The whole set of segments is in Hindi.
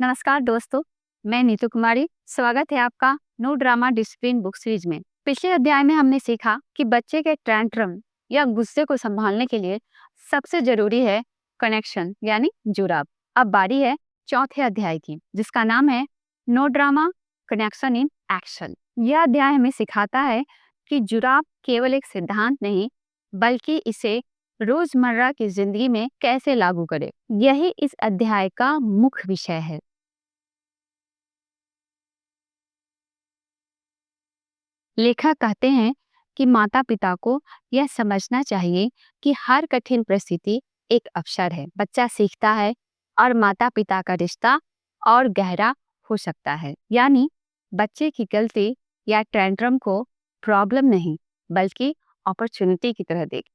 नमस्कार दोस्तों, मैं नीतू कुमारी। स्वागत है आपका no drama discipline book series में। पिछले अध्याय में हमने सीखा कि बच्चे के टैंट्रम या गुस्से को संभालने के लिए सबसे जरूरी है कनेक्शन यानी जुड़ाव। अब बारी है चौथे अध्याय की, जिसका नाम है no drama connection in action. यह अध्याय हमें सिखाता है कि जुड़ाव केवल एक सिद्धांत नहीं, बल्कि इसे रोजमर्रा की जिंदगी में कैसे लागू करें, यही इस अध्याय का मुख्य विषय है। लेखक कहते हैं कि माता पिता को यह समझना चाहिए कि हर कठिन परिस्थिति एक अवसर है। बच्चा सीखता है और माता पिता का रिश्ता और गहरा हो सकता है। यानी बच्चे की गलती या टेंट्रम को प्रॉब्लम नहीं, बल्कि अपॉर्चुनिटी की तरह देखें।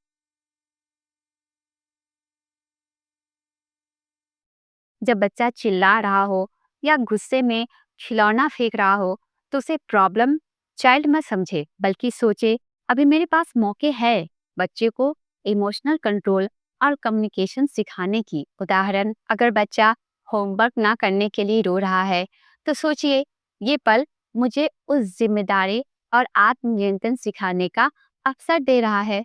जब बच्चा चिल्ला रहा हो या गुस्से में खिलौना फेंक रहा हो, तो उसे प्रॉब्लम चाइल्ड मत समझे, बल्कि सोचे अभी मेरे पास मौके है बच्चे को इमोशनल कंट्रोल और कम्युनिकेशन सिखाने की। उदाहरण, अगर बच्चा होमवर्क ना करने के लिए रो रहा है, तो सोचिए ये पल मुझे उस जिम्मेदारी और आत्मनियंत्रण सिखाने का अवसर दे रहा है।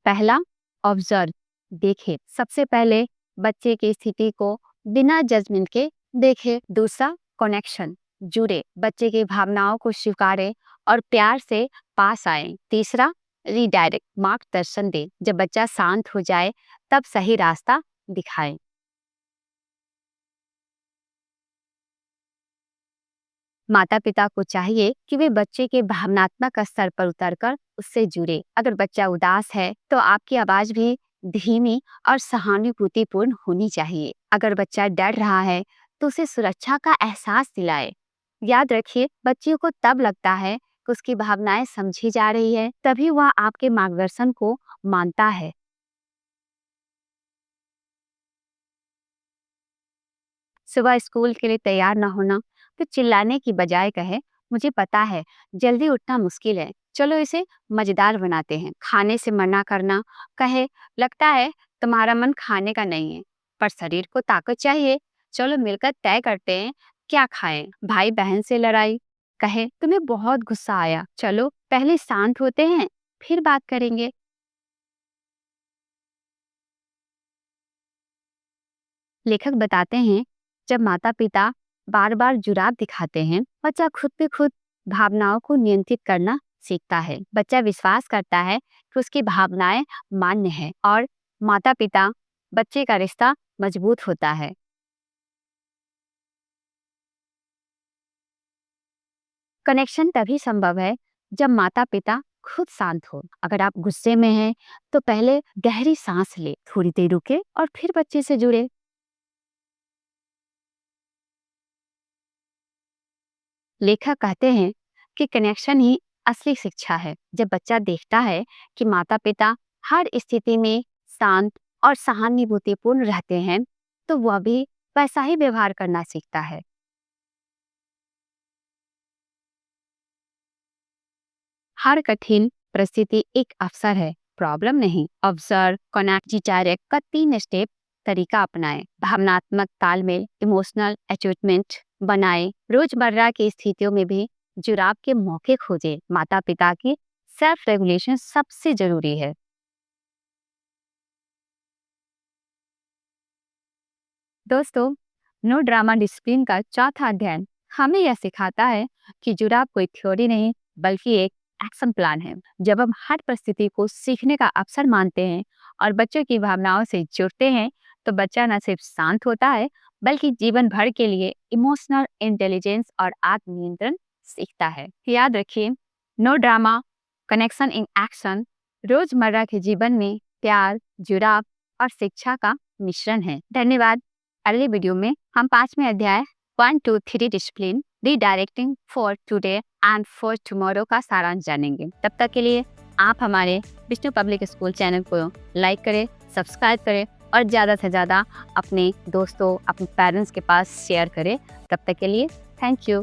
पहला, ऑब्जर्व, देखे। सबसे पहले बच्चे की स्थिति को बिना जजमेंट के देखे। दूसरा, कनेक्शन, जुड़े, बच्चे की भावनाओं को स्वीकारे और प्यार से पास आए। तीसरा, रीडायरेक्ट, मार्गदर्शन दे, जब बच्चा शांत हो जाए तब सही रास्ता दिखाए। माता पिता को चाहिए कि वे बच्चे के भावनात्मक स्तर पर उतरकर उससे जुड़े। अगर बच्चा उदास है तो आपकी आवाज भी धीमी और सहानुभूतिपूर्ण होनी चाहिए। अगर बच्चा डर रहा है तो उसे सुरक्षा का एहसास दिलाए। याद रखिए, बच्चे को तब लगता है कि उसकी भावनाएं समझी जा रही है, तभी वह आपके मार्गदर्शन को मानता है। सुबह स्कूल के लिए तैयार न होना, तो चिल्लाने की बजाय कहे मुझे पता है जल्दी उठना मुश्किल है, चलो इसे मजेदार बनाते हैं। खाने से मना करना, कहे लगता है तुम्हारा मन खाने का नहीं है, पर शरीर को ताकत चाहिए, चलो मिलकर तय करते हैं क्या खाएं। भाई बहन से लड़ाई, कहे तुम्हें बहुत गुस्सा आया, चलो पहले शांत होते हैं फिर बात करेंगे। लेखक बताते हैं, जब माता पिता बार बार जुराब दिखाते हैं, बच्चा खुद पे खुद भावनाओं को नियंत्रित करना सीखता है। बच्चा विश्वास करता है कि उसकी भावनाएं मान्य है और माता पिता बच्चे का रिश्ता मजबूत होता है। कनेक्शन तभी संभव है जब माता पिता खुद शांत हो। अगर आप गुस्से में हैं, तो पहले गहरी सांस ले, थोड़ी देर रुके और फिर बच्चे से जुड़े। लेखक कहते हैं कि कनेक्शन ही असली शिक्षा है। जब बच्चा देखता है कि माता पिता हर स्थिति में शांत और सहानुभूतिपूर्ण रहते हैं, तो वह भी वैसा ही व्यवहार करना सीखता है। हर कठिन परिस्थिति एक अवसर है, प्रॉब्लम नहीं। ऑब्जर्व, कनेक्ट, डायरेक्ट का 3 स्टेप तरीका अपनाएं। भावनात्मक तालमेल, इमोशनल अटैचमेंट बनाएं। रोजमर्रा की स्थितियों में भी जुड़ाव के मौके खोजें। माता पिता की सेल्फ रेगुलेशन सबसे जरूरी है। दोस्तों, नो ड्रामा डिसिप्लिन का चौथा अध्ययन हमें यह सिखाता है कि जुड़ाव कोई थ्योरी नहीं, बल्कि एक एक्शन प्लान है। जब हम हर परिस्थिति को सीखने का अवसर मानते हैं और बच्चों की भावनाओं से जुड़ते हैं, तो बच्चा न सिर्फ शांत होता है, बल्कि जीवन भर के लिए इमोशनल इंटेलिजेंस और आत्मनियंत्रण सीखता है। याद रखिए, no drama connection in action रोजमर्रा के जीवन में प्यार, जुड़ाव और शिक्षा का मिश्रण है। धन्यवाद। अगले वीडियो में हम 5वें अध्याय 1 2 3 discipline redirecting for today and for tomorrow का सारांश जानेंगे। तब तक के लिए आप हमारे विष्णु पब्लिक स्कूल चैनल को लाइक करें, सब्सक्राइब करें और ज़्यादा से ज़्यादा अपने दोस्तों, अपने पेरेंट्स के पास शेयर करें। तब तक के लिए थैंक यू।